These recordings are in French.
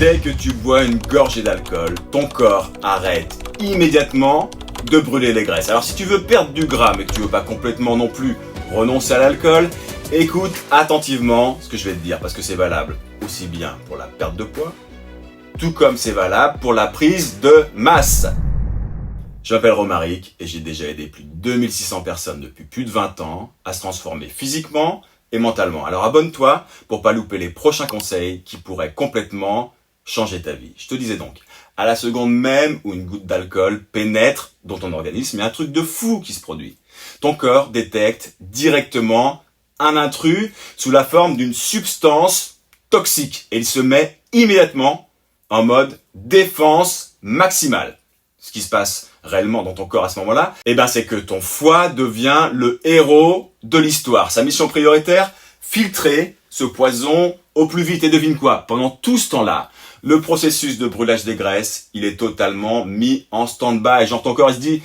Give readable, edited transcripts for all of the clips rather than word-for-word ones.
Dès que tu bois une gorgée d'alcool, ton corps arrête immédiatement de brûler les graisses. Alors si tu veux perdre du gras mais que tu veux pas complètement non plus renoncer à l'alcool, écoute attentivement ce que je vais te dire parce que c'est valable aussi bien pour la perte de poids, tout comme c'est valable pour la prise de masse. Je m'appelle Romaric et j'ai déjà aidé plus de 2600 personnes depuis plus de 20 ans à se transformer physiquement et mentalement. Alors abonne-toi pour pas louper les prochains conseils qui pourraient complètement changer ta vie. Je te disais donc, à la seconde même où une goutte d'alcool pénètre dans ton organisme, il y a un truc de fou qui se produit. Ton corps détecte directement un intrus sous la forme d'une substance toxique et il se met immédiatement en mode défense maximale. Ce qui se passe réellement dans ton corps à ce moment-là, c'est que ton foie devient le héros de l'histoire. Sa mission prioritaire, filtrer ce poison au plus vite. Et devine quoi? Pendant tout ce temps-là, le processus de brûlage des graisses, il est totalement mis en stand-by. Genre ton corps, il se dit,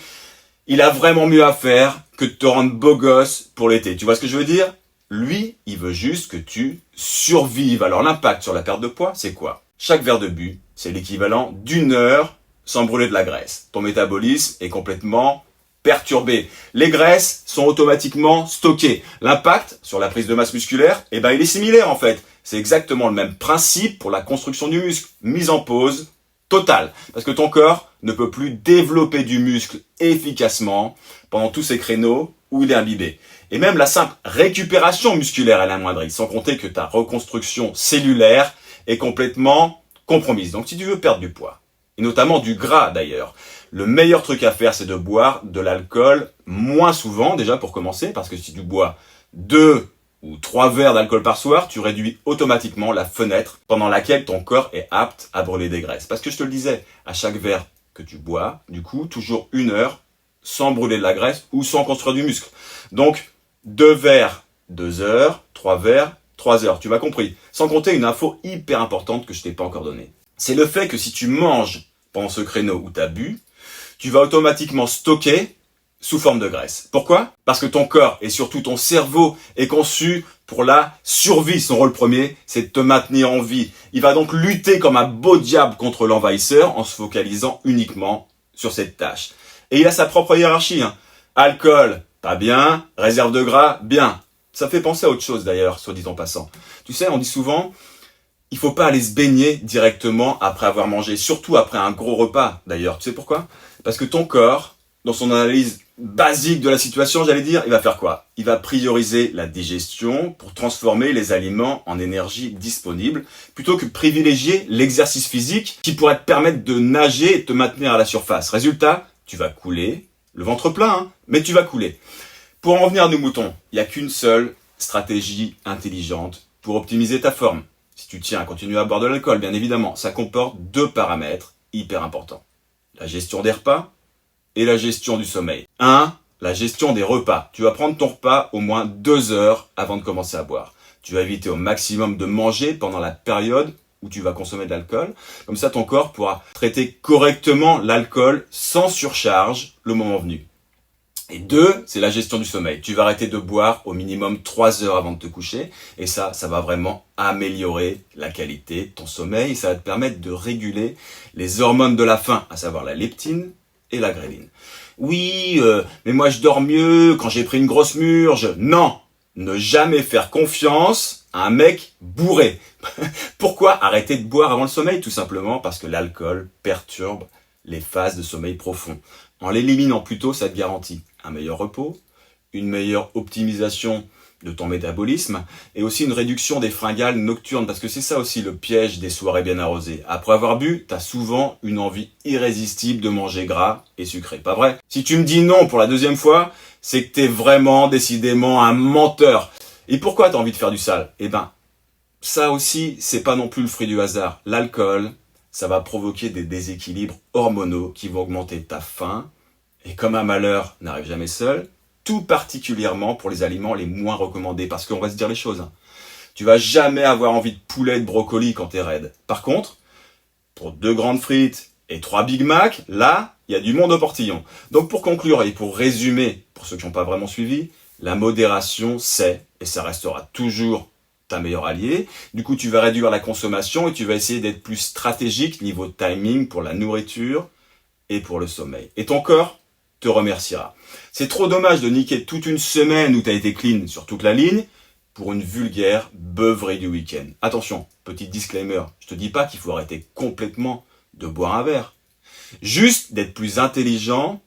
il a vraiment mieux à faire que de te rendre beau gosse pour l'été. Tu vois ce que je veux dire? Lui, il veut juste que tu survives. Alors l'impact sur la perte de poids, c'est quoi? Chaque verre de bu, c'est l'équivalent d'1 heure sans brûler de la graisse. Ton métabolisme est complètement perturbé. Les graisses sont automatiquement stockées. L'impact sur la prise de masse musculaire, il est similaire en fait. C'est exactement le même principe pour la construction du muscle. Mise en pause totale. Parce que ton corps ne peut plus développer du muscle efficacement pendant tous ces créneaux où il est imbibé. Et même la simple récupération musculaire, elle est amoindrie. Sans compter que ta reconstruction cellulaire est complètement compromise. Donc si tu veux perdre du poids, et notamment du gras d'ailleurs, le meilleur truc à faire, c'est de boire de l'alcool moins souvent, déjà pour commencer, parce que si tu bois 2 ou 3 verres d'alcool par soir, tu réduis automatiquement la fenêtre pendant laquelle ton corps est apte à brûler des graisses. Parce que je te le disais, à chaque verre que tu bois, du coup, toujours 1 heure sans brûler de la graisse ou sans construire du muscle. Donc, 2 verres, 2 heures, 3 verres, 3 heures. Tu m'as compris. Sans compter une info hyper importante que je t'ai pas encore donnée. C'est le fait que si tu manges pendant ce créneau où tu as bu, tu vas automatiquement stocker sous forme de graisse. Pourquoi? Parce que ton corps et surtout ton cerveau est conçu pour la survie. Son rôle premier, c'est de te maintenir en vie. Il va donc lutter comme un beau diable contre l'envahisseur en se focalisant uniquement sur cette tâche. Et il a sa propre hiérarchie. Alcool, pas bien. Réserve de gras, bien. Ça fait penser à autre chose d'ailleurs, soit dit en passant. Tu sais, on dit souvent, il faut pas aller se baigner directement après avoir mangé, surtout après un gros repas d'ailleurs. Tu sais pourquoi? Parce que ton corps, dans son analyse basique de la situation, j'allais dire, il va faire quoi? Il va prioriser la digestion pour transformer les aliments en énergie disponible, plutôt que privilégier l'exercice physique qui pourrait te permettre de nager et te maintenir à la surface. Résultat, tu vas couler, le ventre plein, mais tu vas couler. Pour en revenir à nos moutons, il n'y a qu'une seule stratégie intelligente pour optimiser ta forme. Si tu tiens à continuer à boire de l'alcool, bien évidemment, ça comporte 2 paramètres hyper importants. La gestion des repas et la gestion du sommeil. 1. La gestion des repas. Tu vas prendre ton repas au moins 2 heures avant de commencer à boire. Tu vas éviter au maximum de manger pendant la période où tu vas consommer de l'alcool. Comme ça, ton corps pourra traiter correctement l'alcool sans surcharge le moment venu. Et 2, c'est la gestion du sommeil. Tu vas arrêter de boire au minimum 3 heures avant de te coucher. Et ça va vraiment améliorer la qualité de ton sommeil. Et ça va te permettre de réguler les hormones de la faim, à savoir la leptine et la gréline. Oui, mais moi je dors mieux quand j'ai pris une grosse murge. Non, ne jamais faire confiance à un mec bourré. Pourquoi arrêter de boire avant le sommeil? Tout simplement parce que l'alcool perturbe les phases de sommeil profond. En l'éliminant plus tôt, ça te garantit un meilleur repos, une meilleure optimisation de ton métabolisme et aussi une réduction des fringales nocturnes parce que c'est ça aussi le piège des soirées bien arrosées. Après avoir bu, t'as souvent une envie irrésistible de manger gras et sucré, pas vrai? Si tu me dis non pour la 2e fois, c'est que t'es vraiment décidément un menteur. Et pourquoi t'as envie de faire du sale? Ça aussi, c'est pas non plus le fruit du hasard. L'alcool, ça va provoquer des déséquilibres hormonaux qui vont augmenter ta faim. Et comme un malheur n'arrive jamais seul, tout particulièrement pour les aliments les moins recommandés. Parce qu'on va se dire les choses. Tu vas jamais avoir envie de poulet, de brocoli quand t'es raide. Par contre, pour 2 grandes frites et 3 Big Mac, là, il y a du monde au portillon. Donc pour conclure et pour résumer, pour ceux qui n'ont pas vraiment suivi, la modération c'est, et ça restera toujours ta meilleure alliée. Du coup, tu vas réduire la consommation et tu vas essayer d'être plus stratégique niveau timing pour la nourriture et pour le sommeil. Et ton corps te remerciera. C'est trop dommage de niquer toute une semaine où tu as été clean sur toute la ligne pour une vulgaire beuverie du week-end. Attention, petit disclaimer, je te dis pas qu'il faut arrêter complètement de boire un verre. Juste d'être plus intelligent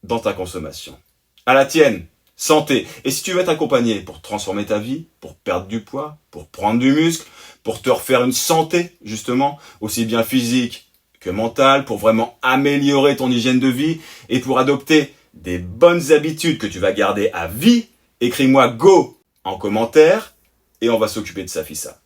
dans ta consommation. À la tienne, santé. Et si tu veux être accompagné pour transformer ta vie, pour perdre du poids, pour prendre du muscle, pour te refaire une santé, justement, aussi bien physique que mentale, pour vraiment améliorer ton hygiène de vie et pour adopter des bonnes habitudes que tu vas garder à vie, écris-moi GO en commentaire et on va s'occuper de ça, fissa.